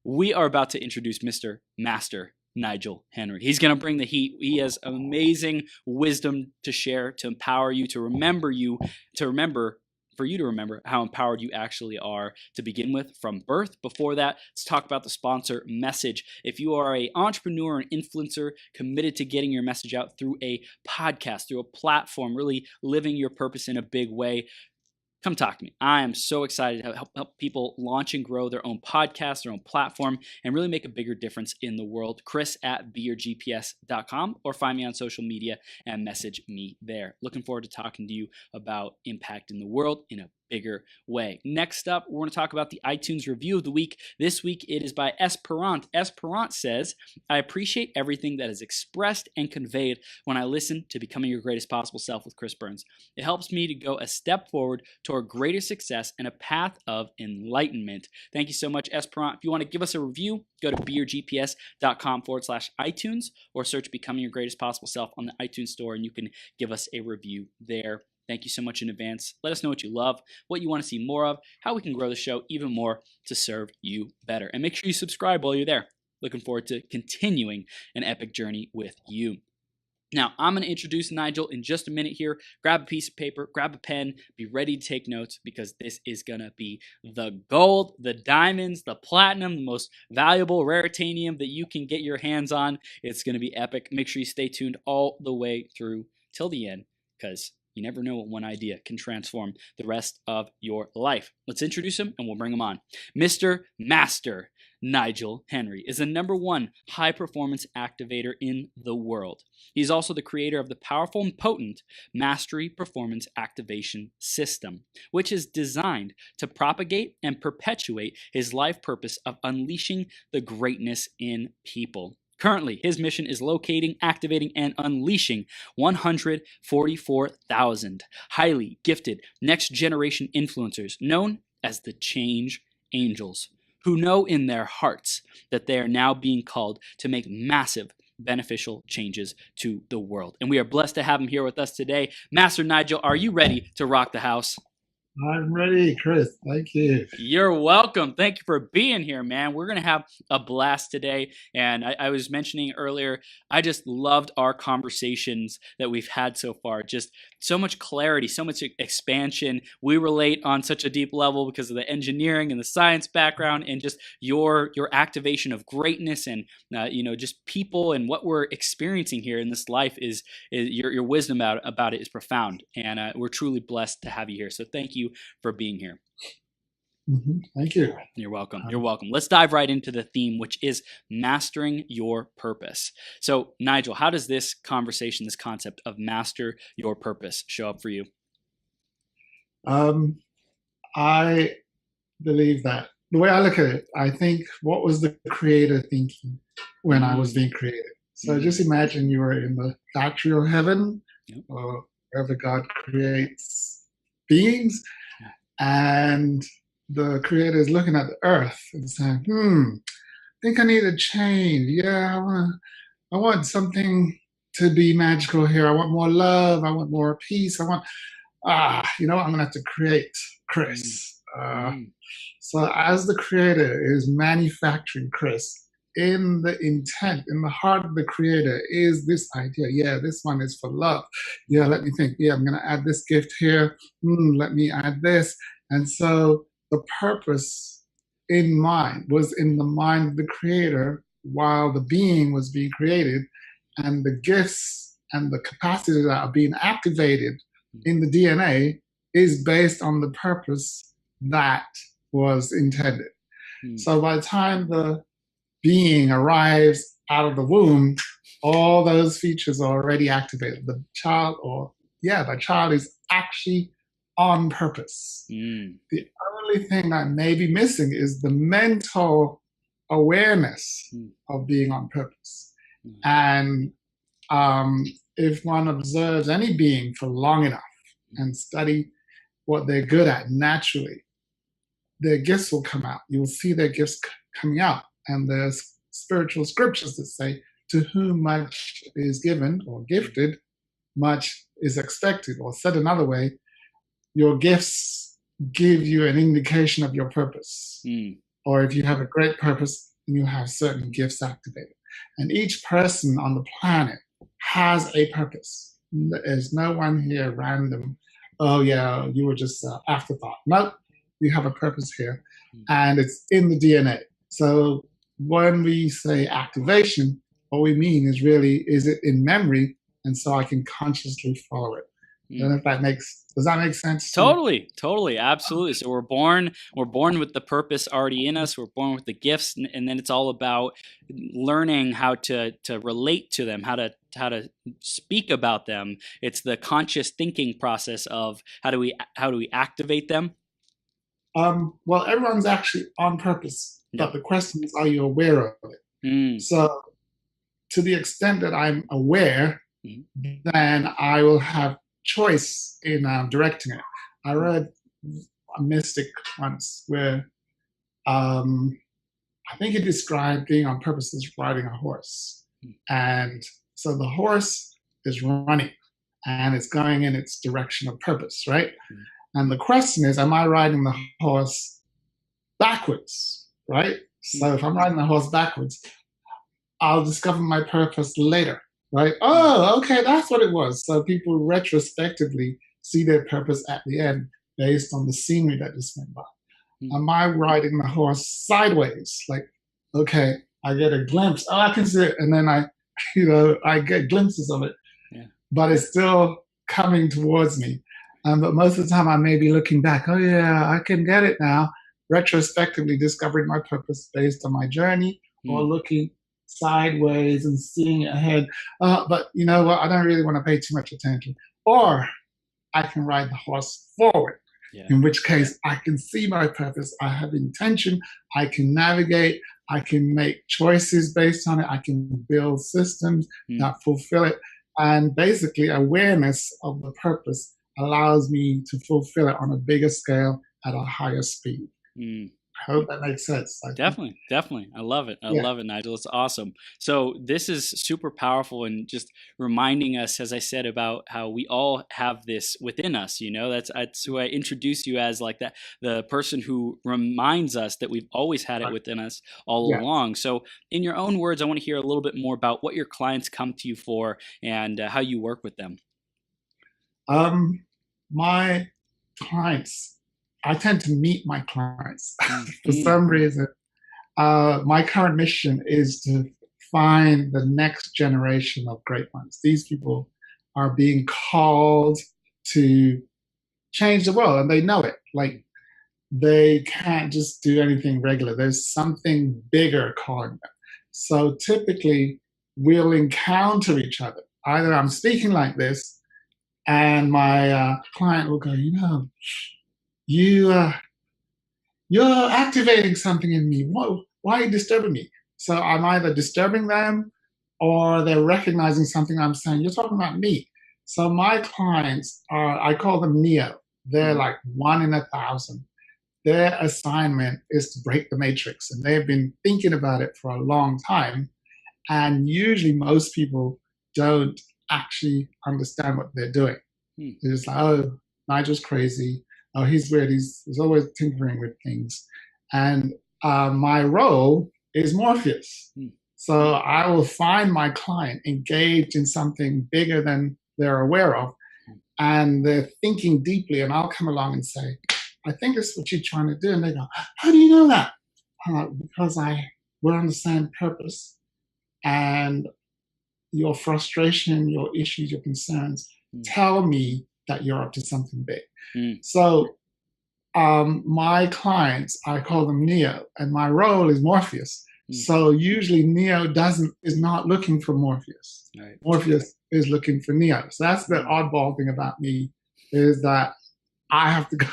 we are about to introduce Mr. Master Nigel Henry. He's going to bring the heat. He has amazing wisdom to share, to empower you, to remember, for you to remember how empowered you actually are to begin with from birth. Before that, let's talk about the sponsor message. If you are an entrepreneur and influencer committed to getting your message out through a podcast, through a platform, really living your purpose in a big way, come talk to me. I am so excited to help people launch and grow their own podcast, their own platform, and really make a bigger difference in the world. Chris@beyourgps.com, or find me on social media and message me there. Looking forward to talking to you about impacting the world in a bigger way. Next up, we're going to talk about the iTunes review of the week. This week, it is by Esperant. Esperant says, I appreciate everything that is expressed and conveyed when I listen to Becoming Your Greatest Possible Self with Chris Burns. It helps me to go a step forward toward greater success and a path of enlightenment. Thank you so much, Esperant. If you want to give us a review, go to beyourgps.com/iTunes, or search Becoming Your Greatest Possible Self on the iTunes store, and you can give us a review there. Thank you so much in advance. Let us know what you love, what you want to see more of, how we can grow the show even more to serve you better. And make sure you subscribe while you're there. Looking forward to continuing an epic journey with you. Now, I'm going to introduce Nigel in just a minute here. Grab a piece of paper, grab a pen, be ready to take notes, because this is going to be the gold, the diamonds, the platinum, the most valuable raritanium that you can get your hands on. It's going to be epic. Make sure you stay tuned all the way through till the end, because you never know what one idea can transform the rest of your life. Let's introduce him and we'll bring him on. Mr. Master Nigel Henry is the #1 high performance activator in the world. He's also the creator of the powerful and potent Mastery Performance Activation System, which is designed to propagate and perpetuate his life purpose of unleashing the greatness in people. Currently, his mission is locating, activating, and unleashing 144,000 highly gifted next-generation influencers known as the Change Angels, who know in their hearts that they are now being called to make massive beneficial changes to the world. And we are blessed to have him here with us today. Master Nigel, are you ready to rock the house? I'm ready, Chris. Thank you. You're welcome. Thank you for being here, man. We're going to have a blast today. And I was mentioning earlier, I just loved our conversations that we've had so far. Just so much clarity, so much expansion. We relate on such a deep level because of the engineering and the science background, and just your activation of greatness, and just people and what we're experiencing here in this life is your wisdom about it is profound. And we're truly blessed to have you here. So thank you for being here. Thank you. You're welcome. You're welcome. Let's dive right into the theme, which is mastering your purpose. So, Nigel, how does this conversation, this concept of master your purpose, show up for you? I believe that the way I look at it, I think, what was the creator thinking when I was being created? So just imagine you were in the factory of heaven, or wherever God creates beings, and the creator is looking at the earth and saying, I think I need a change. Yeah, I want something to be magical here. I want more love. I want more peace. I want, I'm going to have to create Chris. So as the creator is manufacturing Chris, in the intent, in the heart of the creator is this idea. Yeah, this one is for love. Yeah, let me think. Yeah, I'm going to add this gift here. Let me add this. And so the purpose in mind was in the mind of the creator while the being was being created, and the gifts and the capacities that are being activated in the DNA is based on the purpose that was intended. So by the time the being arrives out of the womb, all those features are already activated. The child is actually on purpose. The only thing that may be missing is the mental awareness of being on purpose. And if one observes any being for long enough and study what they're good at naturally, their gifts will come out. You will see their gifts coming out. And there's spiritual scriptures that say, to whom much is given or gifted, much is expected. Or said another way, your gifts give you an indication of your purpose. Or if you have a great purpose, and you have certain gifts activated. And each person on the planet has a purpose. There's no one here random. Oh yeah, you were just afterthought. Nope, you have a purpose here, and it's in the DNA. So when we say activation, what we mean is really, is it in memory? And so I can consciously follow it. I don't know if does that make sense? Totally, absolutely. So we're born with the purpose already in us. We're born with the gifts, and then it's all about learning how to relate to them, how to speak about them. It's the conscious thinking process of how do we activate them. Well, everyone's actually on purpose, but the question is, are you aware of it? So to the extent that I'm aware, then I will have choice in directing it. I read a mystic once where I think he described being on purpose as riding a horse. And so the horse is running and it's going in its direction of purpose, right? And the question is, am I riding the horse backwards, right? So if I'm riding the horse backwards, I'll discover my purpose later, right? Oh, okay, that's what it was. So people retrospectively see their purpose at the end based on the scenery that just went by. Am I riding the horse sideways? Like, okay, I get a glimpse. Oh, I can see it. And then I get glimpses of it, but it's still coming towards me. But most of the time I may be looking back, oh yeah, I can get it now, retrospectively discovering my purpose based on my journey, or looking sideways and seeing it ahead. But you know what, I don't really want to pay too much attention. Or I can ride the horse forward, in which case I can see my purpose, I have intention, I can navigate, I can make choices based on it, I can build systems that fulfill it. And basically awareness of the purpose allows me to fulfill it on a bigger scale at a higher speed. I hope that makes sense. Definitely. I love it. I love it, Nigel. It's awesome. So this is super powerful, and just reminding us, as I said, about how we all have this within us. You know, that's who I introduce you as, like that, the person who reminds us that we've always had it within us all along. So in your own words, I want to hear a little bit more about what your clients come to you for and how you work with them. My clients, I tend to meet my clients. For some reason, my current mission is to find the next generation of great ones. These people are being called to change the world, and they know it. Like, they can't just do anything regular. There's something bigger calling them. So typically, we'll encounter each other. Either I'm speaking like this, and my client will go, you're activating something in me. Why are you disturbing me? So I'm either disturbing them or they're recognizing something I'm saying. You're talking about me. So my clients I call them Neo. They're like 1 in 1,000. Their assignment is to break the matrix. And they've been thinking about it for a long time. And usually most people don't actually understand what they're doing. They're just like, oh, Nigel's crazy. Oh, he's weird. He's always tinkering with things. And my role is Morpheus. So I will find my client engaged in something bigger than they're aware of. And they're thinking deeply. And I'll come along and say, I think that's what you're trying to do. And they go, how do you know that? Because we're on the same purpose. And your frustration, your issues, your concerns tell me that you're up to something big. So my clients, I call them Neo, and my role is Morpheus. So usually Neo is not looking for Morpheus. Morpheus is looking for Neo. So that's the oddball thing about me, is that I have to go,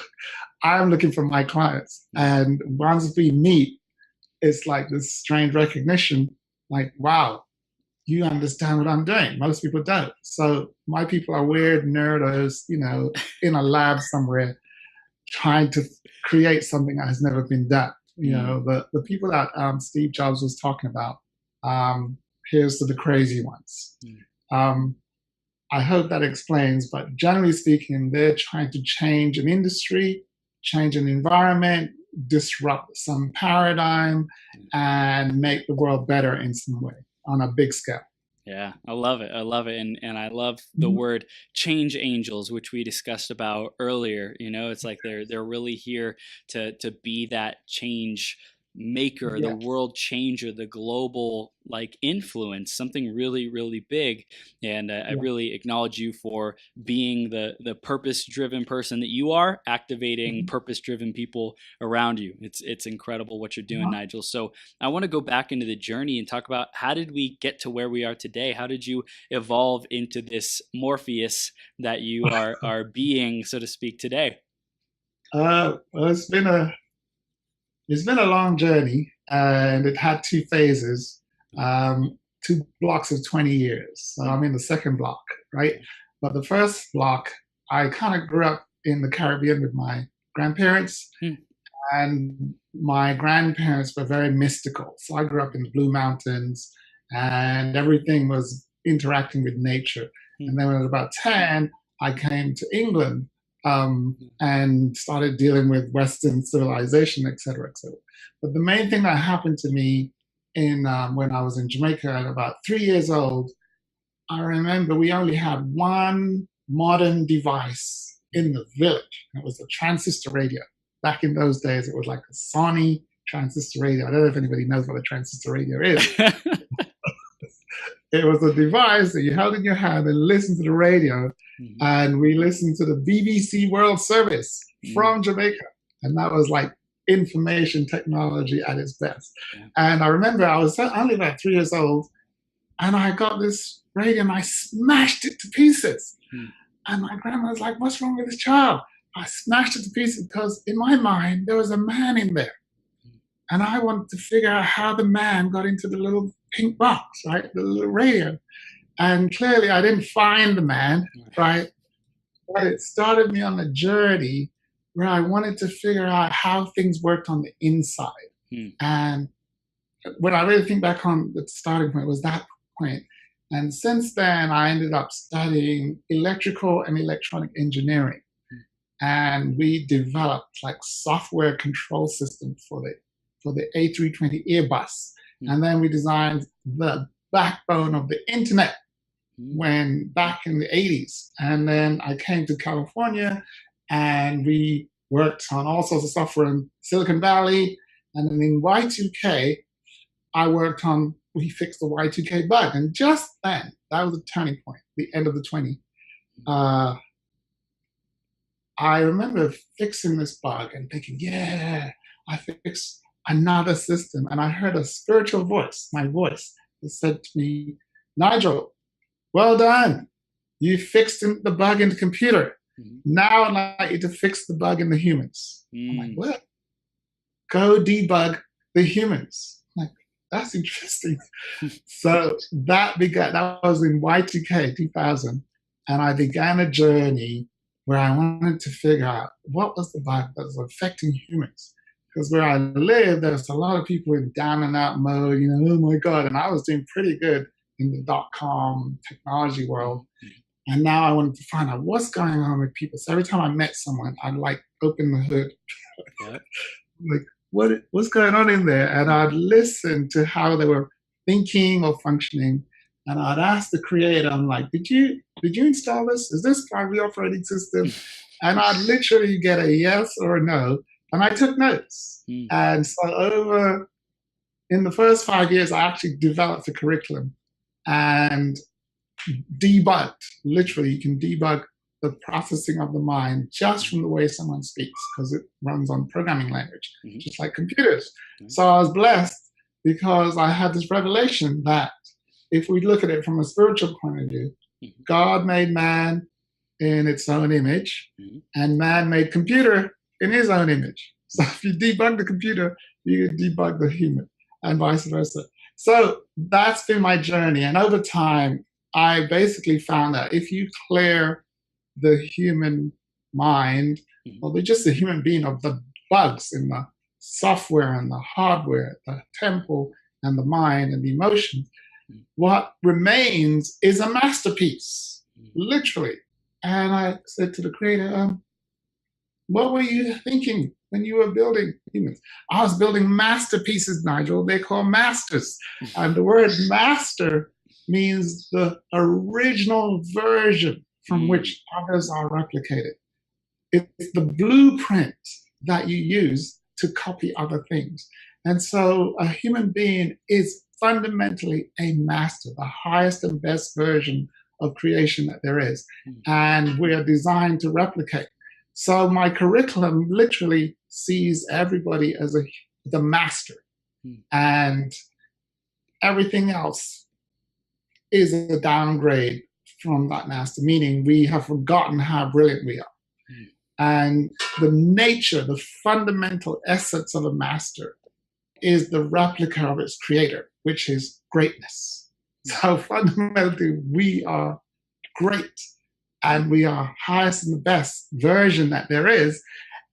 I'm looking for my clients. And once we meet, it's like this strange recognition, like, wow, you understand what I'm doing. Most people don't. So my people are weird nerdos, in a lab somewhere, trying to create something that has never been done. The people that Steve Jobs was talking about, here's to the crazy ones. I hope that explains, but generally speaking, they're trying to change an industry, change an environment, disrupt some paradigm and make the world better in some way on a big scale. Yeah, I love it. I love it. And I love the word change angels, which we discussed about earlier. You know, it's like they're really here to be that change maker, the world changer, the global like influence, something really, really big. And I really acknowledge you for being the purpose driven person that you are, activating purpose driven people around you. It's incredible what you're doing, Nigel. So I want to go back into the journey and talk about, how did we get to where we are today? How did you evolve into this Morpheus that you are being, so to speak, today? Well, it's been a long journey, and it had two phases, 2 blocks of 20 years. So I'm in the second block, right? But the first block, I kind of grew up in the Caribbean with my grandparents, and my grandparents were very mystical. So I grew up in the Blue Mountains, and everything was interacting with nature. And then when I was about 10, I came to England, and started dealing with Western civilization, et cetera, et cetera. But the main thing that happened to me when I was in Jamaica at about 3 years old, I remember we only had one modern device in the village. It was a transistor radio. Back in those days, it was like a Sony transistor radio. I don't know if anybody knows what a transistor radio is. It was a device that you held in your hand and listened to the radio. And we listened to the BBC World Service from Jamaica. And that was like information technology at its best. And I remember I was only about 3 years old, and I got this radio and I smashed it to pieces. And my grandma was like, "What's wrong with this child?" I smashed it to pieces because in my mind, there was a man in there. And I wanted to figure out how the man got into the little pink box, right? The little radio. And clearly I didn't find the man, right? But it started me on a journey where I wanted to figure out how things worked on the inside. And when I really think back on the starting point, was that point. And since then, I ended up studying electrical and electronic engineering. And we developed like software control systems for the A320 Airbus. And then we designed the backbone of the internet when back in the 80s. And then I came to California, and we worked on all sorts of software in Silicon Valley. And then in Y2K, we fixed the Y2K bug. And just then, that was a turning point, the end of the 20. I remember fixing this bug and thinking, yeah, I fixed another system. And I heard a spiritual voice, my voice, that said to me, "Nigel, well done. You fixed the bug in the computer. Now I'd like you to fix the bug in the humans." I'm like, "What?" "Go debug the humans." I'm like, that's interesting. So that was in Y2K 2000. And I began a journey where I wanted to figure out what was the bug that was affecting humans. Because where I lived, there was a lot of people in down and out mode, oh my God. And I was doing pretty good in the .com technology world. And now I wanted to find out what's going on with people. So every time I met someone, I'd like open the hood. Like, what's going on in there? And I'd listen to how they were thinking or functioning. And I'd ask the creator, I'm like, did you install this? Is this part of the operating system? And I'd literally get a yes or a no. And I took notes. And so in the first 5 years, I actually developed a curriculum and debugged. Literally, you can debug the processing of the mind just from the way someone speaks, because it runs on programming language, just like computers. So I was blessed because I had this revelation that if we look at it from a spiritual point of view, God made man in its own image, and man made computer in his own image. So if you debug the computer, you debug the human, and vice versa. So that's been my journey. And over time, I basically found that if you clear the human mind, or just the human being, of the bugs in the software and the hardware, the temple and the mind and the emotions, what remains is a masterpiece, literally. And I said to the creator, What were you thinking when you were building humans? I was building masterpieces, Nigel. They call masters. And the word master means the original version from which others are replicated. It's the blueprint that you use to copy other things. And so a human being is fundamentally a master, the highest and best version of creation that there is. And we are designed to replicate. So my curriculum literally sees everybody as the master, and everything else is a downgrade from that master, meaning we have forgotten how brilliant we are. And the nature, the fundamental essence of a master is the replica of its creator, which is greatness. So fundamentally, we are great. And we are highest and the best version that there is.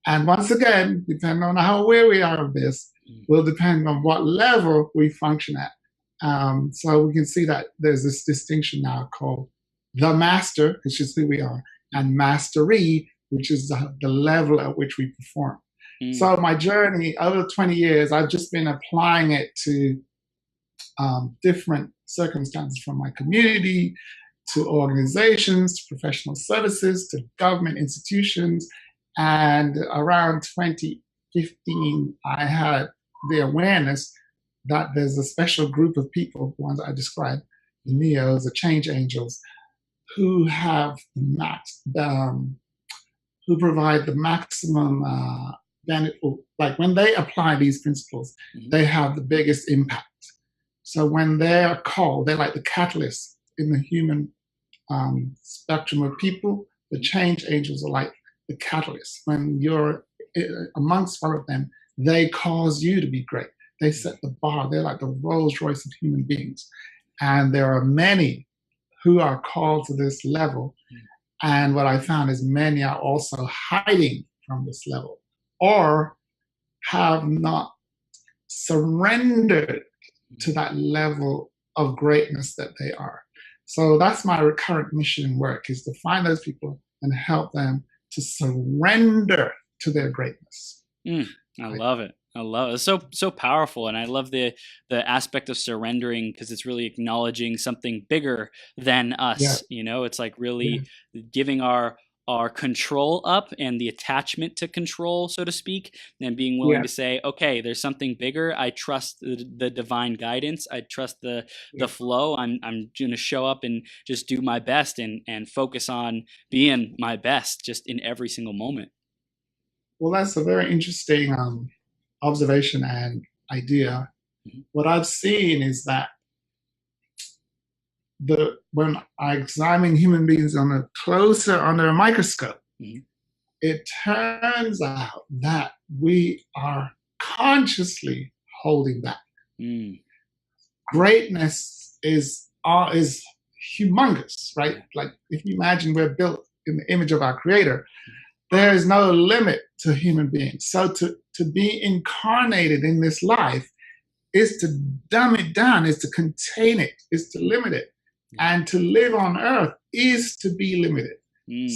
And once again, depending on how aware we are of this, will depend on what level we function at. So we can see that there's this distinction now called the master, which is who we are, and mastery, which is the level at which we perform. So my journey over 20 years, I've just been applying it to different circumstances, from my community to organizations, to professional services, to government institutions. And around 2015, I had the awareness that there's a special group of people, the ones I described, the Neos, the change angels, who have who provide the maximum benefit. Like when they apply these principles, they have the biggest impact. So when they're called, they're like the catalyst in the human spectrum of people. The change angels are like the catalyst. When you're amongst one of them, they cause you to be great. They set the bar. They're like the Rolls Royce of human beings. And there are many who are called to this level. And what I found is many are also hiding from this level, or have not surrendered to that level of greatness that they are. So that's my current mission and work, is to find those people and help them to surrender to their greatness. I love it. I love it. It's so powerful. And I love the aspect of surrendering, because it's really acknowledging something bigger than us. Yeah. You know, it's like really giving our control up and the attachment to control, so to speak, and being willing to say, okay, there's something bigger. I trust the divine guidance. I trust the flow. I'm going to show up and just do my best and focus on being my best just in every single moment. Well, that's a very interesting observation and idea. What I've seen is that when I examine human beings under a microscope, it turns out that we are consciously holding back. Greatness is humongous, right? Like if you imagine we're built in the image of our creator, there is no limit to human beings. So to be incarnated in this life is to dumb it down, is to contain it, is to limit it. And to live on earth is to be limited.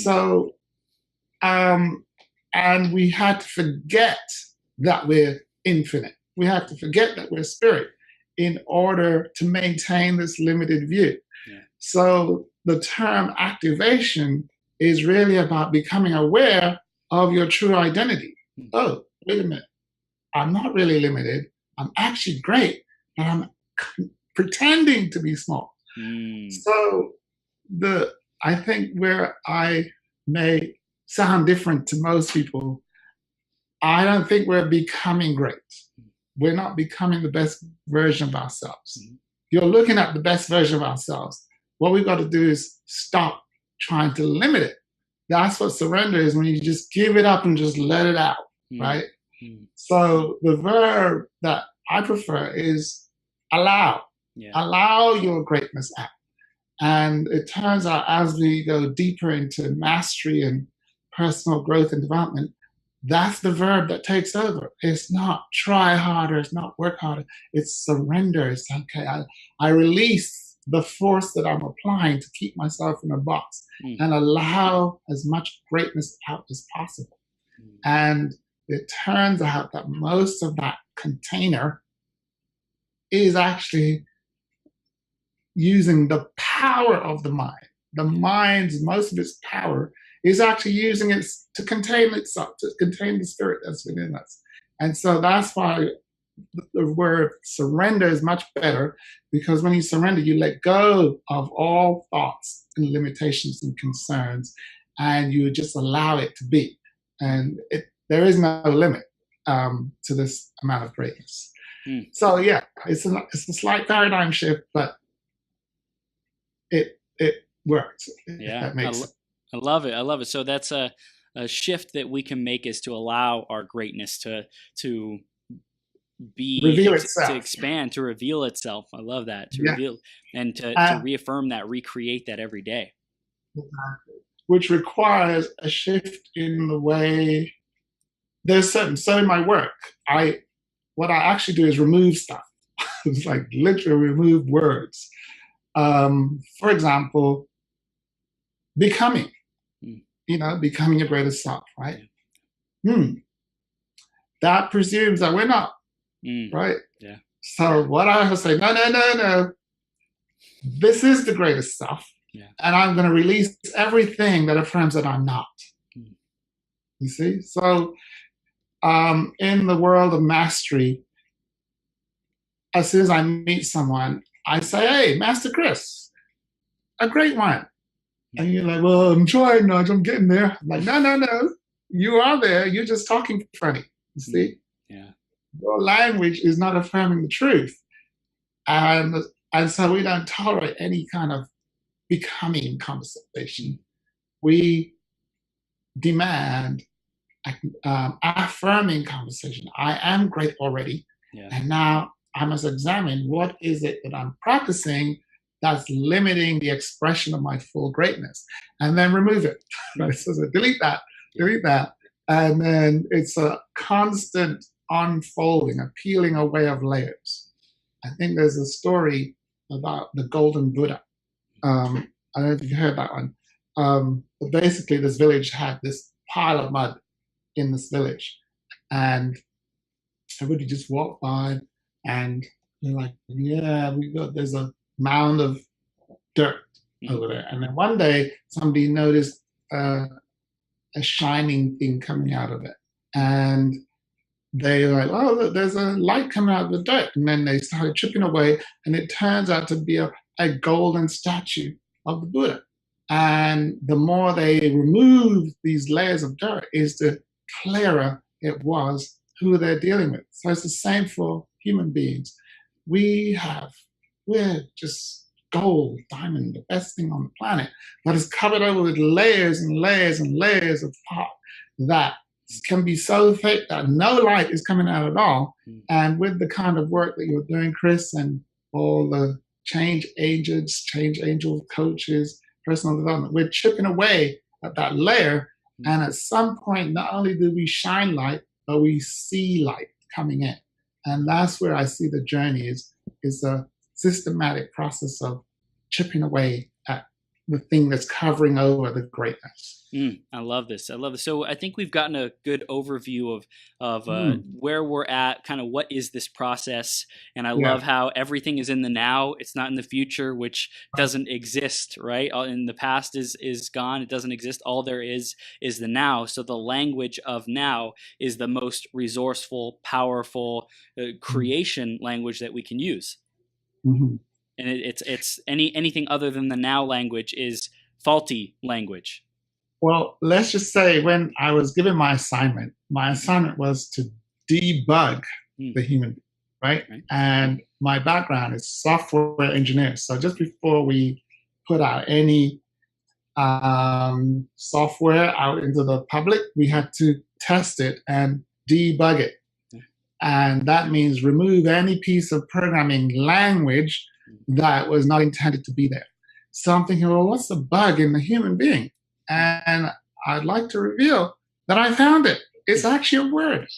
So, and we had to forget that we're infinite. We have to forget that we're spirit in order to maintain this limited view. So the term activation is really about becoming aware of your true identity. Oh, wait a minute. I'm not really limited. I'm actually great, but I'm pretending to be small. So I think where I may sound different to most people, I don't think we're becoming great. We're not becoming the best version of ourselves. You're looking at the best version of ourselves. What we've got to do is stop trying to limit it. That's what surrender is, when you just give it up and just let it out, right? So the verb that I prefer is allow. Allow your greatness out. And it turns out as we go deeper into mastery and personal growth and development, that's the verb that takes over. It's not try harder, it's not work harder, it's surrender. It's okay, I release the force that I'm applying to keep myself in a box and allow as much greatness out as possible. And it turns out that most of that container is actually using the power of the mind. The mind's, most of its power is actually using it to contain itself, to contain the spirit that's within us. And so that's why the word surrender is much better, because when you surrender, you let go of all thoughts and limitations and concerns, and you just allow it to be. And there is no limit to this amount of greatness. So yeah, it's a slight paradigm shift, but it works. Yeah, that makes sense. I love it. I love it. So that's a shift that we can make, is to allow our greatness to be reveal itself, to expand, to reveal itself. I love that, to reveal and to reaffirm that, recreate that every day. Exactly. Which requires a shift in the way there's certain. So in my work, what I actually do is remove stuff. It's like literally remove words. For example, becoming, becoming your greatest self, right? That presumes that we're not, right? Yeah. So what I have to say, no. This is the greatest self. Yeah. And I'm going to release everything that affirms that I'm not. You see? So in the world of mastery, as soon as I meet someone, I say, hey, Master Chris, a great one. And you're like, well, I'm trying, Nigel, I'm getting there. I'm like, no. You are there. You're just talking funny. You see? Yeah. Your language is not affirming the truth. And so we don't tolerate any kind of becoming conversation. We demand affirming conversation. I am great already. Yeah. And now I must examine what is it that I'm practicing that's limiting the expression of my full greatness, and then remove it. Right? So delete that. And then it's a constant unfolding, a peeling away of layers. I think there's a story about the Golden Buddha. I don't know if you've heard that one. But basically, this village had this pile of mud in this village, and everybody just walked by, and they're like, yeah, there's a mound of dirt over there. And then one day, somebody noticed a shining thing coming out of it. And they were like, oh, look, there's a light coming out of the dirt. And then they started chipping away, and it turns out to be a golden statue of the Buddha. And the more they removed these layers of dirt, is the clearer it was who they're dealing with. So it's the same for human beings. We're just gold, diamond, the best thing on the planet, but it's covered over with layers and layers and layers of pot that can be so thick that no light is coming out at all. And with the kind of work that you're doing, Chris, and all the change angel coaches, personal development, we're chipping away at that layer. And at some point, not only do we shine light, but we see light coming in. And that's where I see the journey is a systematic process of chipping away at the thing that's covering over the greatness. I love this. So I think we've gotten a good overview of where we're at, kind of what is this process. And I love how everything is in the now. It's not in the future, which doesn't exist, right? In the past is gone. It doesn't exist. All there is the now. So the language of now is the most resourceful, powerful creation language that we can use. And it's anything other than the now language is faulty language. Well, let's just say when I was given my assignment was to debug the human being, right? And my background is software engineer. So just before we put out any software out into the public, we had to test it and debug it. And that means remove any piece of programming language that was not intended to be there. So I'm thinking, well, what's the bug in the human being? And I'd like to reveal that I found it. It's actually a word.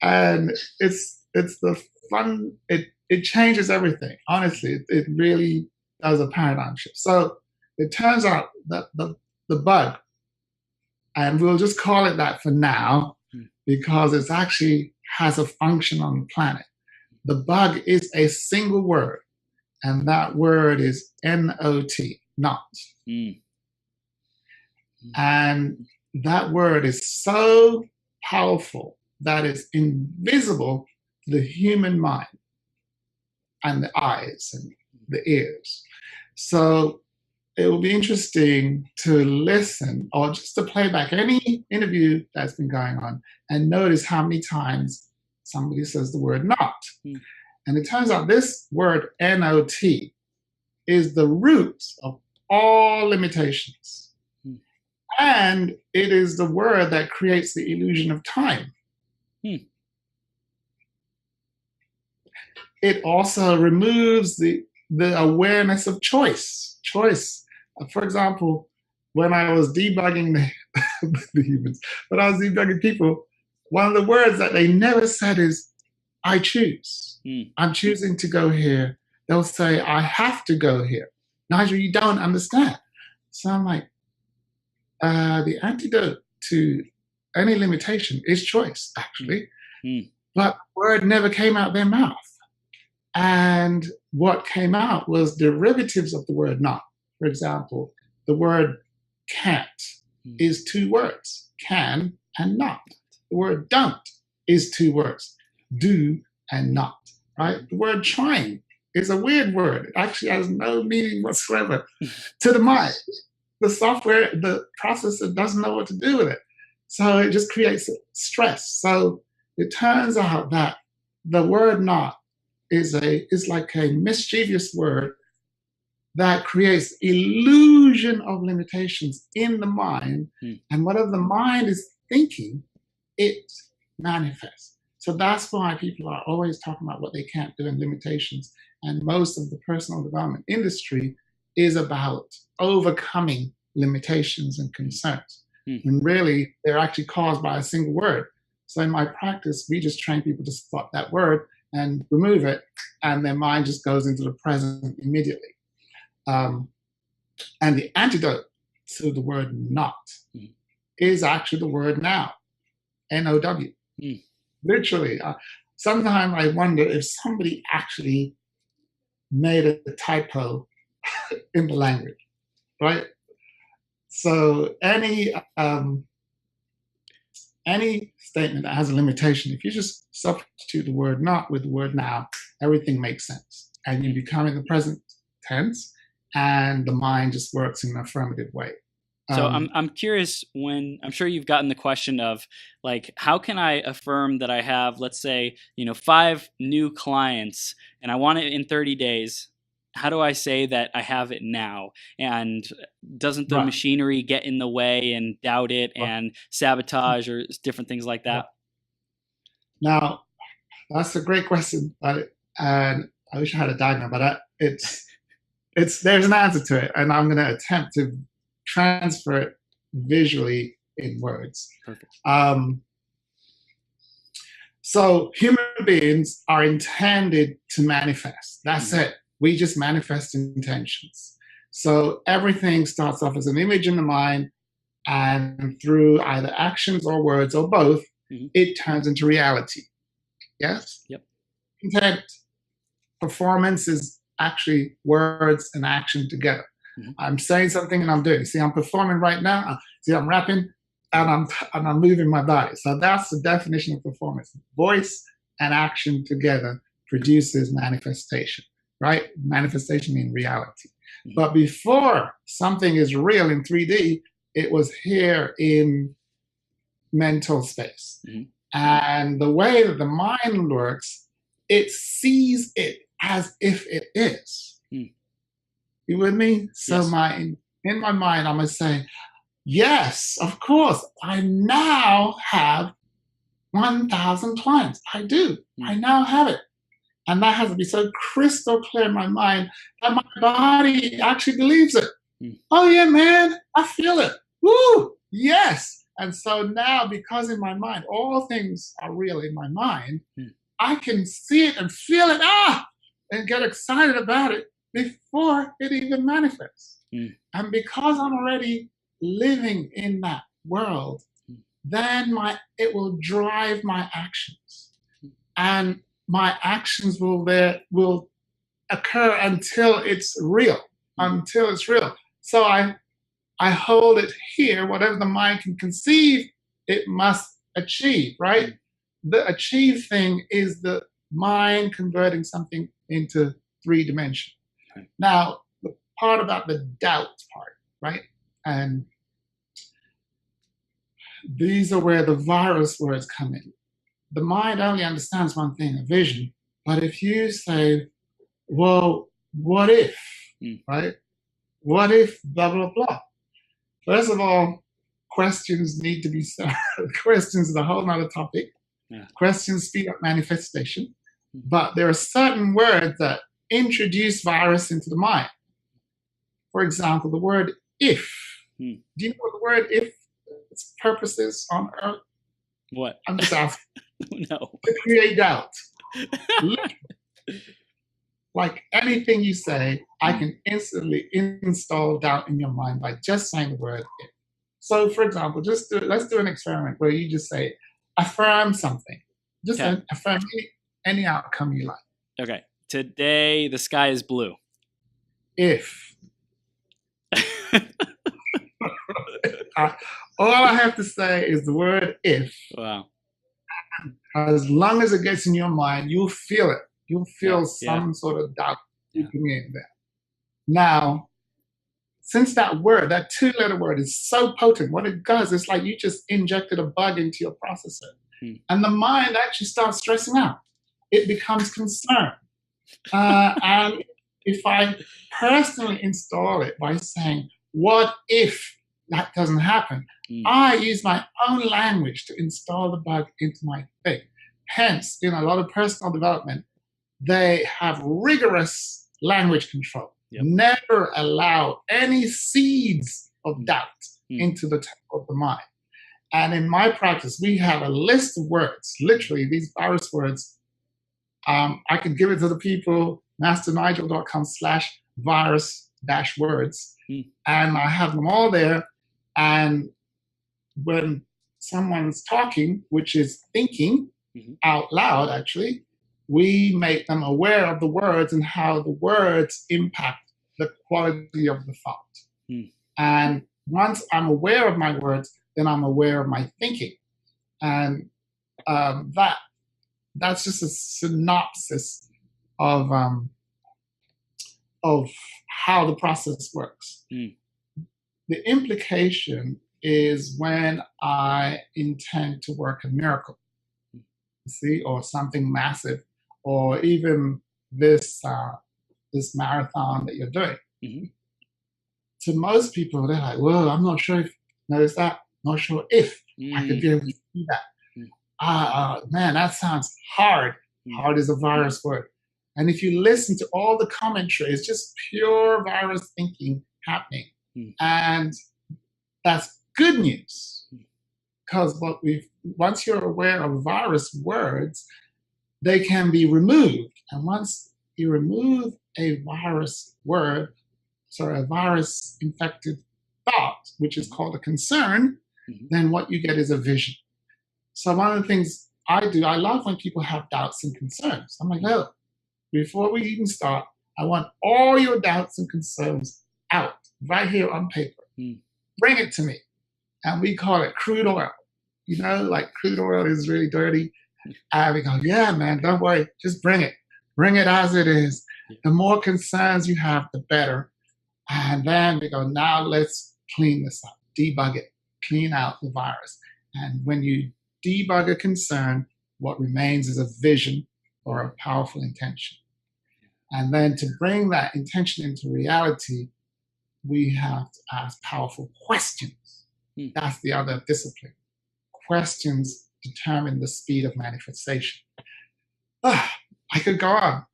And it's the fun, it changes everything. Honestly, it really does a paradigm shift. So it turns out that the bug And we'll just call it that for now because it actually has a function on the planet. The bug is a single word, and that word is N-O-T, not. And that word is so powerful that it's invisible to the human mind and the eyes and the ears. So it will be interesting to listen or just to play back any interview that's been going on and notice how many times somebody says the word not. And it turns out this word N-O-T is the root of all limitations. And it is the word that creates the illusion of time. It also removes the awareness of choice. For example, when I was debugging the humans, when I was debugging people, one of the words that they never said is, I choose. I'm choosing to go here. They'll say, I have to go here. Nigel, you don't understand. So I'm like, the antidote to any limitation is choice, actually. But the word never came out their mouth. And what came out was derivatives of the word not. For example, the word can't is two words, can and not. The word don't is two words, do and not, right? The word trying is a weird word. It actually has no meaning whatsoever to the mind. The software, the processor doesn't know what to do with it. So it just creates stress. So it turns out that the word not is like a mischievous word that creates illusion of limitations in the mind. And whatever the mind is thinking, it manifests. So that's why people are always talking about what they can't do and limitations. And most of the personal development industry is about overcoming limitations and concerns. And really, they're actually caused by a single word. So in my practice, we just train people to spot that word and remove it, and their mind just goes into the present immediately. And the antidote to the word not is actually the word now, N-O-W. Literally. Sometimes I wonder if somebody actually made a typo in the language, right? So any statement that has a limitation, if you just substitute the word not with the word now, everything makes sense. And you become in the present tense, and the mind just works in an affirmative way. So I'm curious, when I'm sure you've gotten the question of like, how can I affirm that I have, let's say, 5 new clients and I want it in 30 days. How do I say that I have it now? And doesn't the machinery get in the way and doubt it and sabotage or different things like that? Now, that's a great question, and I wish I had a diagram, but there's an answer to it, and I'm going to attempt to transfer it visually in words. Perfect. So human beings are intended to manifest. That's it. We just manifest intentions. So everything starts off as an image in the mind, and through either actions or words or both, it turns into reality. Yes? Yep. Intent. Performance is actually words and action together. I'm saying something and I'm doing. See, I'm performing right now. See, I'm rapping and I'm moving my body. So that's the definition of performance. Voice and action together produces manifestation, right? Manifestation means reality. But before something is real in 3D, it was here in mental space. And the way that the mind works, it sees it as if it is. You with me? So Yes. in my mind, I'm going to say, yes, of course, I now have 1,000 clients. I do. I now have it. And that has to be so crystal clear in my mind that my body actually believes it. Oh, yeah, man, I feel it. Woo, yes. And so now, because in my mind, all things are real in my mind, I can see it and feel it, and get excited about it before it even manifests. And because I'm already living in that world, then it will drive my actions, and my actions will occur until it's real, So I hold it here. Whatever the mind can conceive, it must achieve, right? The achieve thing is the mind converting something into 3 dimension. Now, the part about the doubt part, right? And these are where the virus words come in. The mind only understands one thing, a vision. But if you say, well, what if, right? What if blah, blah, blah? First of all, questions need to be solved. Questions is a whole nother topic. Yeah. Questions speed up manifestation. But there are certain words that introduce virus into the mind. For example, the word if. Do you know what the word if its purpose is on earth? What? I'm just asking. No. To create doubt. Like anything you say, I can instantly install doubt in your mind by just saying the word if. So, for example, let's do an experiment where you just say, affirm something. Just affirm any outcome you like. Okay. Today, the sky is blue. If. All I have to say is the word if. Wow. As long as it gets in your mind, you'll feel it. You'll feel some sort of doubt creeping in there. Now, since that word, that 2-letter word is so potent, what it does is like you just injected a bug into your processor. And the mind actually starts stressing out. It becomes concerned. And if I personally install it by saying, what if that doesn't happen? I use my own language to install the bug into my thing. Hence, in a lot of personal development, they have rigorous language control. Yep. Never allow any seeds of doubt into the temple of the mind. And in my practice, we have a list of words, literally these virus words. I can give it to the people, masternigel.com/virus-words. And I have them all there. And when someone's talking, which is thinking out loud, actually, we make them aware of the words and how the words impact the quality of the thought. And once I'm aware of my words, then I'm aware of my thinking. And that's just a synopsis of how the process works. The implication is when I intend to work a miracle, see, or something massive, or even this marathon that you're doing. To most people, they're like, well, I'm not sure if, notice that, not sure if I could be able to do that. Man, that sounds hard. Hard is a virus word. And if you listen to all the commentary, it's just pure virus thinking happening. And that's good news. Because once you're aware of virus words, they can be removed. And once you remove a virus word, a virus infected thought, which is called a concern, then what you get is a vision. So one of the things I do, I love when people have doubts and concerns. I'm like, no, before we even start, I want all your doubts and concerns out right here on paper. Bring it to me. And we call it crude oil. You know, like crude oil is really dirty. And we go, yeah, man, don't worry. Just bring it. Bring it as it is. The more concerns you have, the better. And then we go, now let's clean this up, debug it, clean out the virus. And when you debug a concern, what remains is a vision or a powerful intention. And then to bring that intention into reality, we have to ask powerful questions. That's the other discipline. Questions determine the speed of manifestation. I could go on.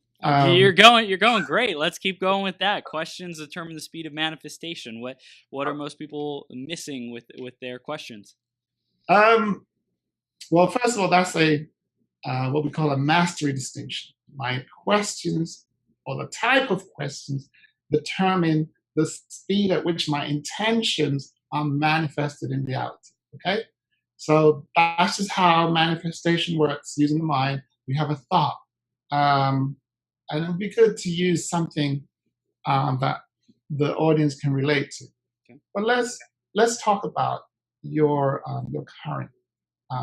You're going great. Let's keep going with that. Questions determine the speed of manifestation. What are most people missing with their questions? Well, first of all, that's what we call a mastery distinction. My questions, or the type of questions, determine the speed at which my intentions are manifested in reality. Okay? So that's just how manifestation works using the mind. We have a thought. And it would be good to use something that the audience can relate to. Okay. But let's talk about your current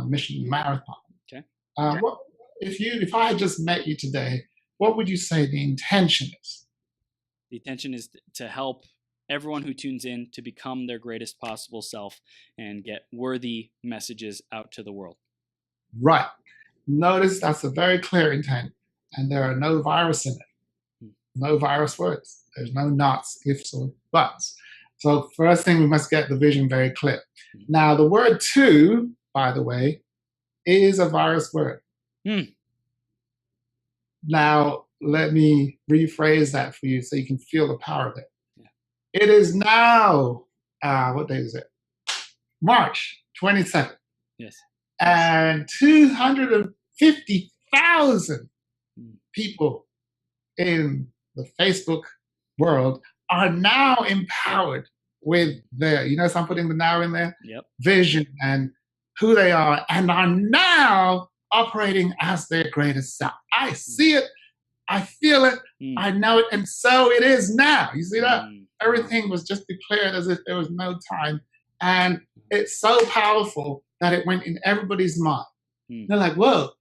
mission marathon. Okay. What if I had just met you today? What would you say the intention is? The intention is to help everyone who tunes in to become their greatest possible self and get worthy messages out to the world. Right. Notice that's a very clear intent, and there are no virus in it. No virus words. There's no nots, ifs, or buts. So first thing, we must get the vision very clear. Now, the word "to," by the way, is a virus word. Now, let me rephrase that for you so you can feel the power of it. Yeah. It is now, what day is it? March 22nd. Yes. And 250,000 people in the Facebook world are now empowered with their, so I'm putting the now in there, vision and who they are, and are now operating as their greatest self. I see it, I feel it, I know it, and so it is now. You see that? Everything was just declared as if there was no time. And it's so powerful that it went in everybody's mind. They're like, whoa,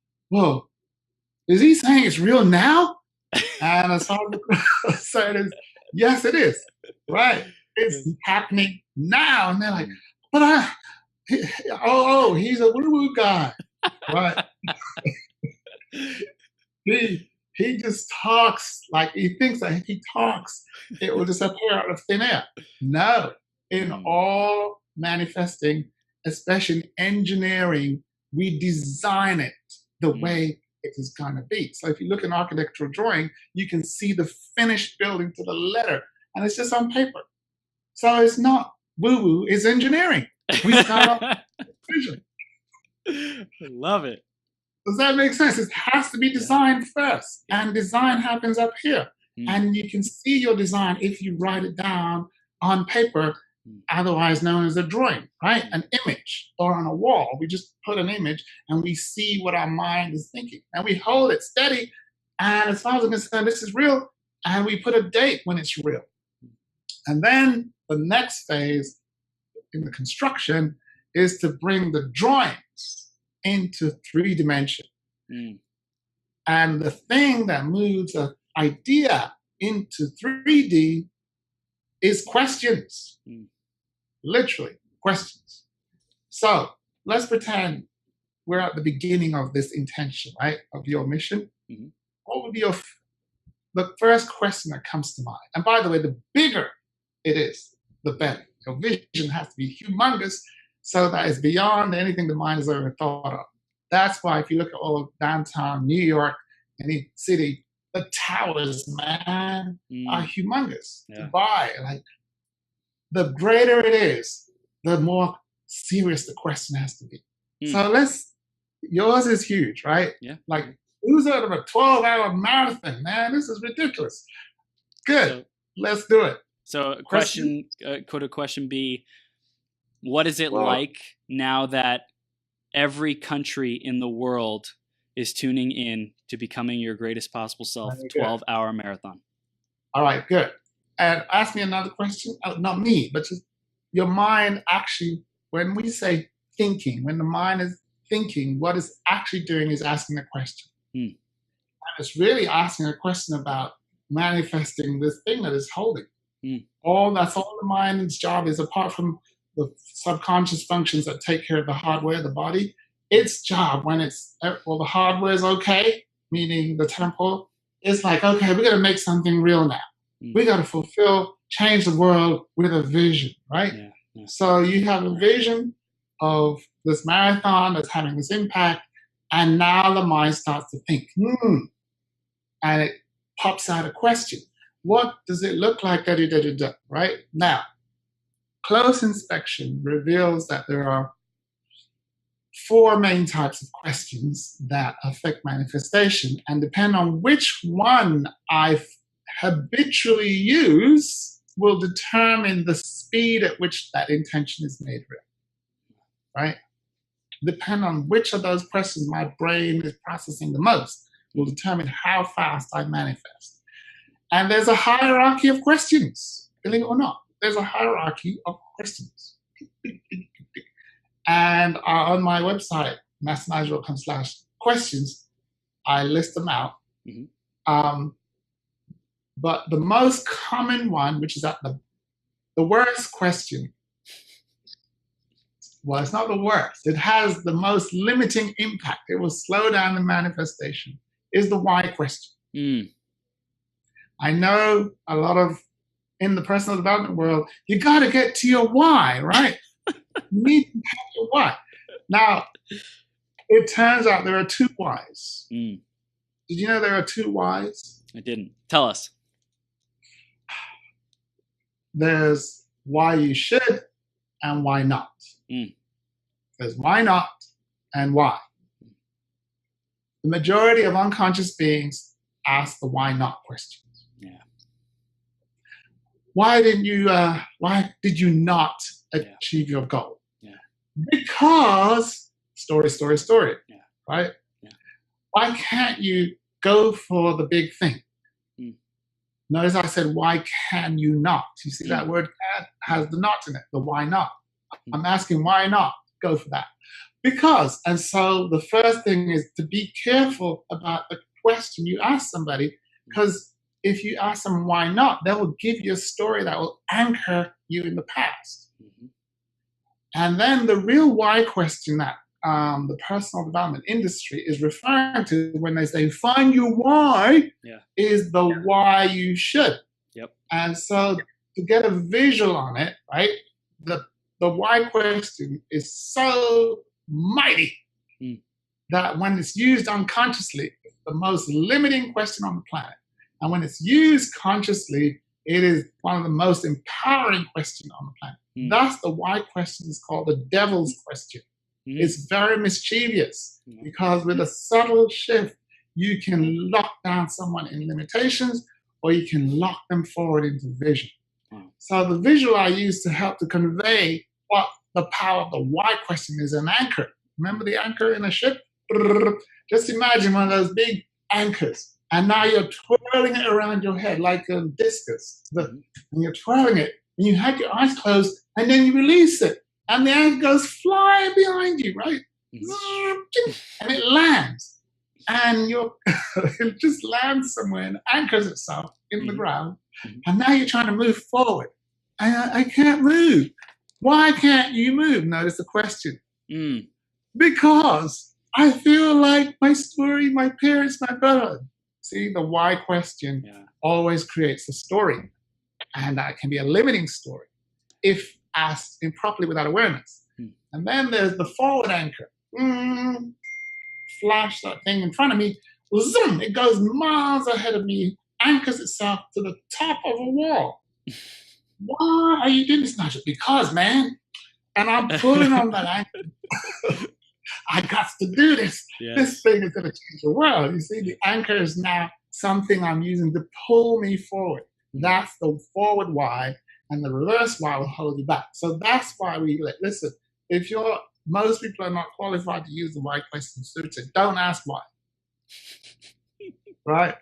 is he saying it's real now? And as far as the it is, yes, it is. Right. It's happening now. And they're like, but he's a woo-woo guy. Right. He just talks like he thinks that if he talks, it will just appear out of thin air. No. In all manifesting, especially in engineering, we design it the way it is going to be. So if you look at an architectural drawing, you can see the finished building to the letter, and it's just on paper. So it's not woo-woo, it's engineering. We start off with vision. I love it. Does that make sense? It has to be designed first, and design happens up here. And you can see your design if you write it down on paper, otherwise known as a drawing, right? An image, or on a wall. We just put an image and we see what our mind is thinking. And we hold it steady. And as far as I'm concerned, this is real. And we put a date when it's real. And then the next phase in the construction is to bring the drawings into 3 dimension. And the thing that moves an idea into 3D is questions. Literally, questions. So let's pretend we're at the beginning of this intention, right, of your mission. What would be the first question that comes to mind? And by the way, the bigger it is, the better. Your vision has to be humongous so that it's beyond anything the mind has ever thought of. That's why if you look at all of downtown New York, any city, the towers, man, are humongous to buy. Like, the greater it is, the more serious the question has to be. So yours is huge, right? Yeah. Like, who's out of a 12-hour marathon, man? This is ridiculous. Good. So, let's do it. So a question, could a question be, what is it like now that every country in the world is tuning in to becoming your greatest possible self, 12-hour marathon? All right, good. And ask me another question. Not me, but just your mind actually, when we say thinking, when the mind is thinking, what it's actually doing is asking a question. And it's really asking a question about manifesting this thing that it's holding. That's all the mind's job is, apart from the subconscious functions that take care of the hardware, the body. Its job, when the hardware is okay, meaning the temple, it's like, okay, we got to make something real now. We got to change the world with a vision, right? So you have a vision of this marathon that's having this impact, and now the mind starts to think, and it pops out a question. What does it look like? Right? Now, close inspection reveals that there are 4 main types of questions that affect manifestation, and depend on which one I habitually use will determine the speed at which that intention is made real. right? Depend on which of those questions my brain is processing the most will determine how fast I manifest. And there's a hierarchy of questions, believe it or not. There's a hierarchy of questions. And on my website, massernigel.com/questions, I list them out. But the most common one, which is at the worst question, well, it's not the worst. It has the most limiting impact. It will slow down the manifestation, is the why question. I know a lot of, in the personal development world, you got to get to your why, right? You need to have your why. Now, it turns out there are two whys. Did you know there are two whys? I didn't. Tell us. There's why you should and why not. There's why not and why. The majority of unconscious beings ask the why not questions. Why did you not achieve your goal? Because story, right? Why can't you go for the big thing? Notice I said, why can you not? You see that word can has the not in it, the why not. I'm asking why not go for that? Because, and so the first thing is to be careful about the question you ask somebody, because if you ask them why not, they will give you a story that will anchor you in the past. And then the real why question that the personal development industry is referring to when they say find your why is the why you should. And so to get a visual on it, right, the why question is so mighty that when it's used unconsciously, it's the most limiting question on the planet. And when it's used consciously, it is one of the most empowering questions on the planet. Thus, the why question is called the devil's question. It's very mischievous because with a subtle shift, you can lock down someone in limitations or you can lock them forward into vision. So the visual I use to help to convey what the power of the why question is an anchor. Remember the anchor in a ship? Just imagine one of those big anchors. And now you're twirling it around your head like a discus. And you're twirling it, and you have your eyes closed, and then you release it. And the anchor goes flying behind you, right? And it lands. And it just lands somewhere and anchors itself in the ground. And now you're trying to move forward. And I can't move. Why can't you move? Notice the question. Because I feel like my story, my parents, my brother. See, the why question always creates a story. And that can be a limiting story if asked improperly without awareness. And then there's the forward anchor. Flash that thing in front of me. Zoom, it goes miles ahead of me, anchors itself to the top of a wall. Why are you doing this, Nigel? Because, man. And I'm pulling on that anchor. I got to do this. This thing is going to change the world. You see, the anchor is now something I'm using to pull me forward. That's the forward why, and the reverse why will hold you back. So that's why we listen. If most people are not qualified to use the why question, so don't ask why, right?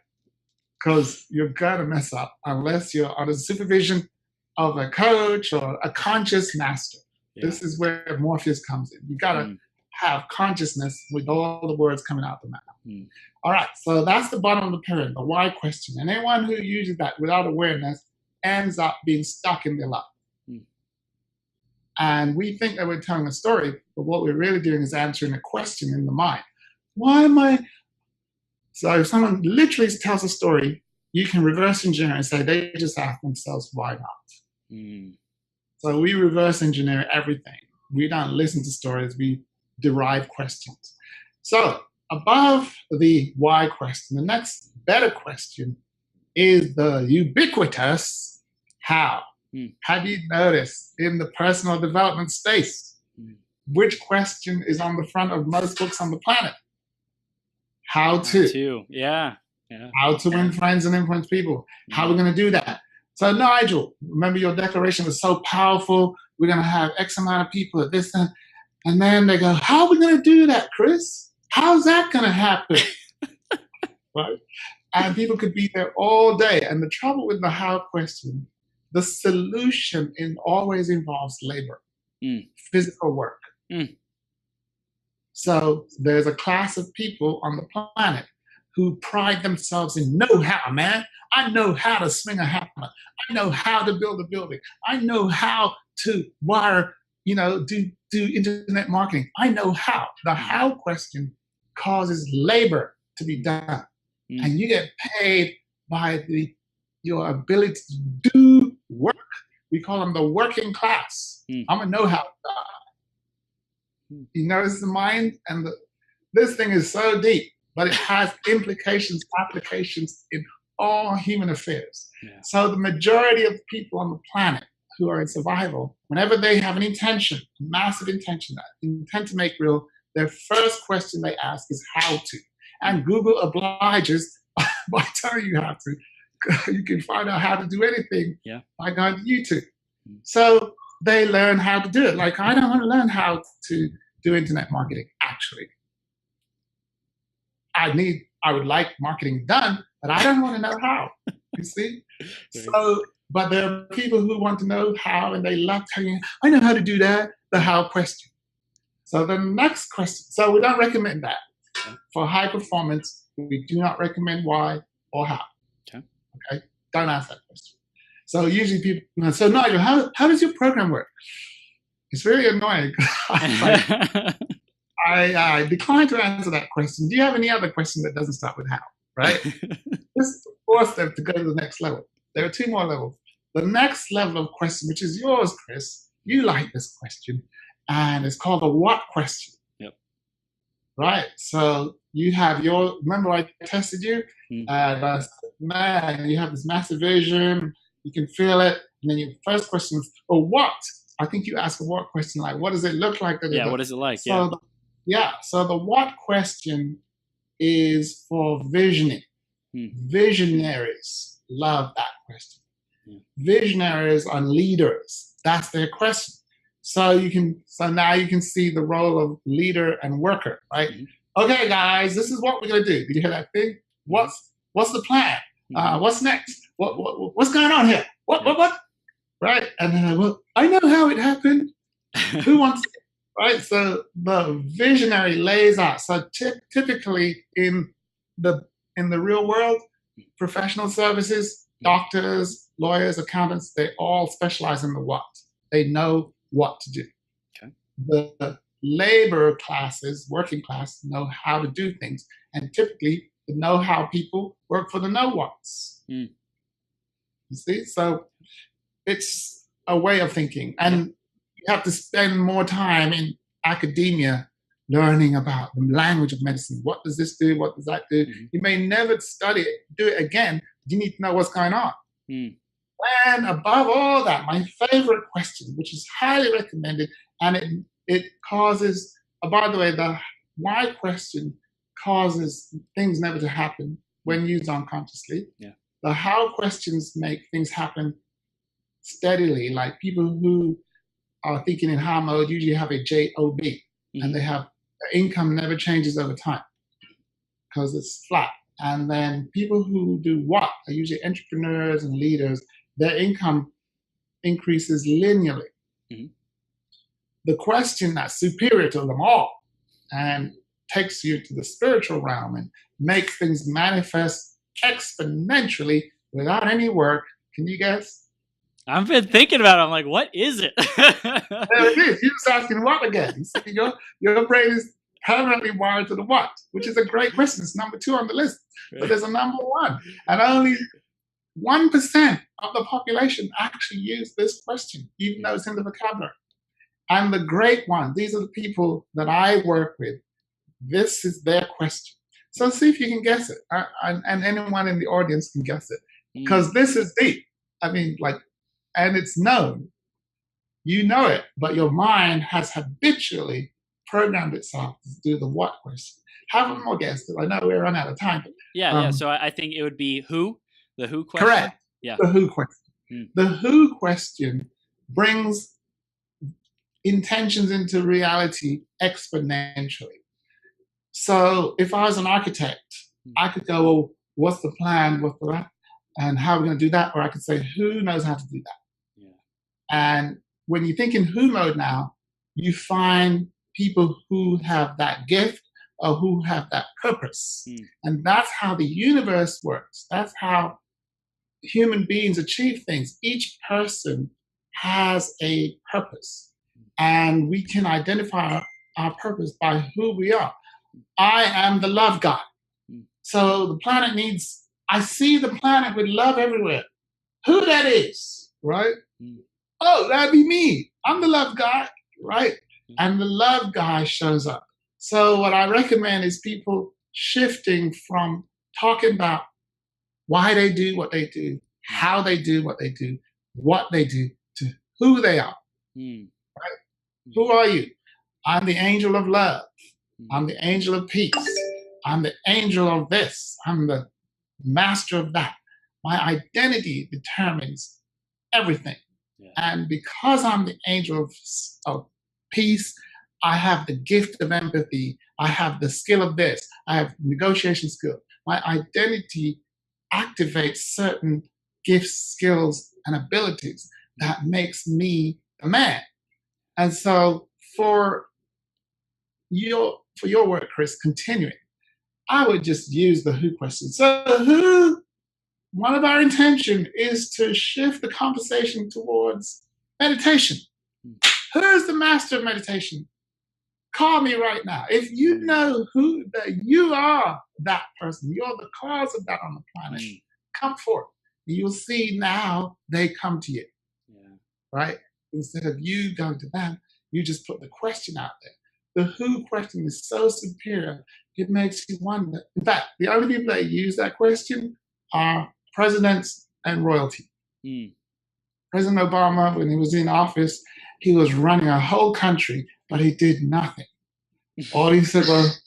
Because you're gonna mess up unless you're under the supervision of a coach or a conscious master. This is where Morpheus comes in. You gotta have consciousness with all the words coming out the mouth. All right, so that's the bottom of the pyramid, the why question. And anyone who uses that without awareness ends up being stuck in their life. And we think that we're telling a story, but what we're really doing is answering a question in the mind. Why am I? So if someone literally tells a story, you can reverse engineer and say they just ask themselves, why not? So we reverse engineer everything. We don't listen to stories, we derive questions. So above the why question, the next better question is the ubiquitous how. Have you noticed in the personal development space, which question is on the front of most books on the planet? How to. How to win friends and influence people. How are we going to do that? So Nigel, remember your declaration was so powerful. We're going to have X amount of people at this time. And then they go, how are we going to do that, Chris? How's that going to happen? Right? And people could be there all day. And the trouble with the how question, the solution always involves labor, physical work. So there's a class of people on the planet who pride themselves in know-how, man. I know how to swing a hammer. I know how to build a building. I know how to wire, do internet marketing. I know how. The how question causes labor to be done. And you get paid by your ability to do work. We call them the working class. I'm a know-how guy. You notice the mind? And this thing is so deep, but it has applications in all human affairs. Yeah. So the majority of people on the planet who are in survival, whenever they have an intention, a massive intention, intent to make real, their first question they ask is how to. And Google obliges by telling you how to. You can find out how to do anything by going to YouTube. So they learn how to do it. Like, I don't want to learn how to do internet marketing, actually. I would like marketing done, but I don't want to know how, you see? So, but there are people who want to know how, and they love telling you, I know how to do that, the how question. So the next question, so we don't recommend that. For high performance, we do not recommend why or how. Okay? Don't ask that question. So usually people, so Nigel, how does your program work? It's very annoying. I decline to answer that question. Do you have any other question that doesn't start with how, right? This forces them to go to the next level. There are 2 more levels. The next level of question, which is yours, Chris, you like this question, and it's called the what question. Yep. Right? So you have remember I tested you? Man, you have this massive vision, you can feel it, and then your first question is, what? I think you ask a what question, like, what does it look like? Yeah, what is it like? So so the what question is for visioning. Visionaries love that question. Visionaries are leaders. That's their question. So now you can see the role of leader and worker, right? Okay, guys, this is what we're gonna do. Did you hear that thing? What's the plan? What's next? What's going on here? What? Right? And then I know how it happened. Who wants it? Right? So the visionary lays out. So typically in the real world, professional services, doctors, lawyers, accountants, they all specialize in the what. They know what to do. Okay. The labor classes, working class, know how to do things. And typically the know-how people work for the know-whats. You see? So it's a way of thinking. And you have to spend more time in academia learning about the language of medicine. What does this do? What does that do? You may never do it again. You need to know what's going on. And above all that, my favorite question, which is highly recommended, and it causes, by the way, the why question causes things never to happen when used unconsciously. The how questions make things happen steadily. Like people who are thinking in how mode usually have a JOB, and they have income never changes over time because it's flat. And then people who do what are usually entrepreneurs and leaders, their income increases linearly. The question that's superior to them all and takes you to the spiritual realm and makes things manifest exponentially without any work. Can you guess? I've been thinking about it. I'm like, what is it? There it is. You're just asking what again. You see, your brain is permanently wired to the what, which is a great question. It's number 2 on the list. But there's a number 1. And only 1% of the population actually use this question, even though it's in the vocabulary. And the great ones, these are the people that I work with. This is their question. So see if you can guess it. And anyone in the audience can guess it. Because this is deep. I mean, and it's known. You know it, but your mind has habitually programmed itself to do the what question. Have one more guess. I know we're running out of time. But, So I think it would be who? The who question? Correct. Yeah. The who question. The who question brings intentions into reality exponentially. So if I was an architect, I could go, well, what's the plan? What's the and how are we going to do that? Or I could say, who knows how to do that? Yeah. And when you think in who mode now, you find people who have that gift or who have that purpose. And that's how the universe works. That's how human beings achieve things. Each person has a purpose, and we can identify our purpose by who we are. I am the love God. So the planet needs, I see the planet with love everywhere. Who that is, right? Oh, that'd be me. I'm the love guy, right? And the love guy shows up. So what I recommend is people shifting from talking about why they do what they do, how they do what they do, what they do, to who they are. Right? Who are you? I'm the angel of love. I'm the angel of peace. I'm the angel of this. I'm the master of that. My identity determines everything. Yeah. And because I'm the angel of peace, I have the gift of empathy. I have the skill of this. I have negotiation skill. My identity activates certain gifts, skills, and abilities that makes me a man. And so for your work, Chris, continuing, I would just use the who question. So who, one of our intention is to shift the conversation towards meditation. Who's the master of meditation? Call me right now. If you know who that you are, that person, you're the cause of that on the planet, come forth. You'll see now they come to you, right? Instead of you going to them, you just put the question out there. The who question is so superior, it makes you wonder. In fact, the only people that use that question are presidents and royalty. President Obama, when he was in office, he was running a whole country, but he did nothing. All he said was,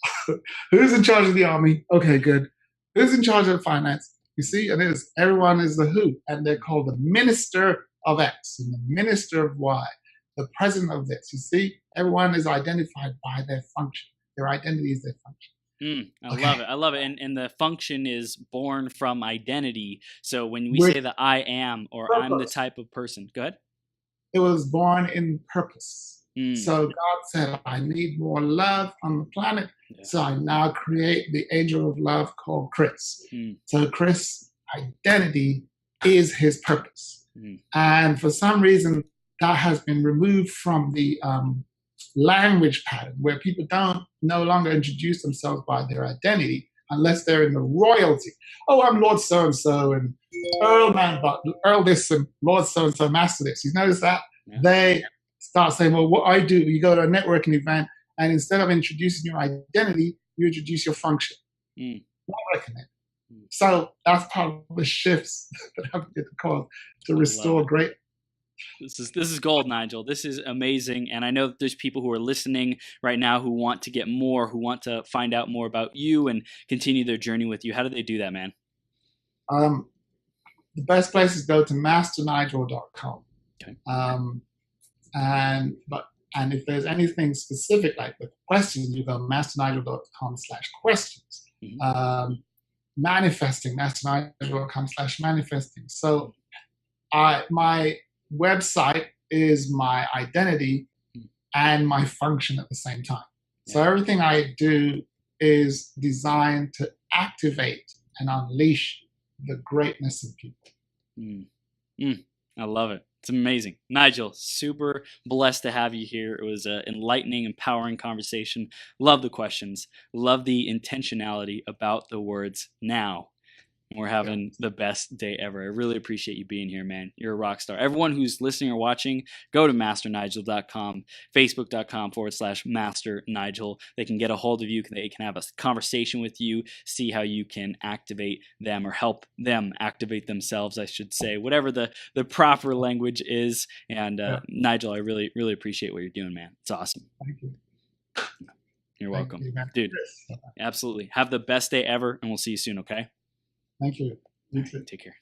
who's in charge of the army? Okay, good. Who's in charge of finance? You see, and everyone is the who, and they're called the minister of X and the minister of Y, the president of this. You see, everyone is identified by their function. Their identity is their function. I love it. I love it. And the function is born from identity. So when we say that I am, or purpose. I'm the type of person, go ahead. It was born in purpose. So God said, I need more love on the planet. So I now create the angel of love called Chris. So Chris' identity is his purpose. And for some reason, that has been removed from the language pattern where people don't no longer introduce themselves by their identity unless they're in the royalty. Oh, I'm Lord so-and-so and Earl this and Lord so-and-so, Master this. You notice that? They start saying, well, what I do, you go to a networking event and instead of introducing your identity, you introduce your function. Not recommend. So that's part of the shifts that I've get to cause to restore great. This is gold, Nigel. This is amazing. And I know that there's people who are listening right now who want to get more, who want to find out more about you and continue their journey with you. How do they do that, man? The best place is go to masternigel.com. Okay. And if there's anything specific like the questions, you go masternigel.com/questions. Manifesting, masternigel.com/manifesting. So my website is my identity and my function at the same time. So everything I do is designed to activate and unleash the greatness of people. I love it. It's amazing. Nigel, super blessed to have you here. It was an enlightening, empowering conversation. Love the questions. Love the intentionality about the words now. We're having the best day ever. I really appreciate you being here, man. You're a rock star. Everyone who's listening or watching, go to masternigel.com, facebook.com/Master Nigel. They can get a hold of you. They can have a conversation with you, see how you can activate them or help them activate themselves, I should say, whatever the proper language is. And Nigel, I really, really appreciate what you're doing, man. It's awesome. Thank you. You're welcome. Thank you, dude. Absolutely. Have the best day ever, and we'll see you soon, okay? Thank you. You too. Take care.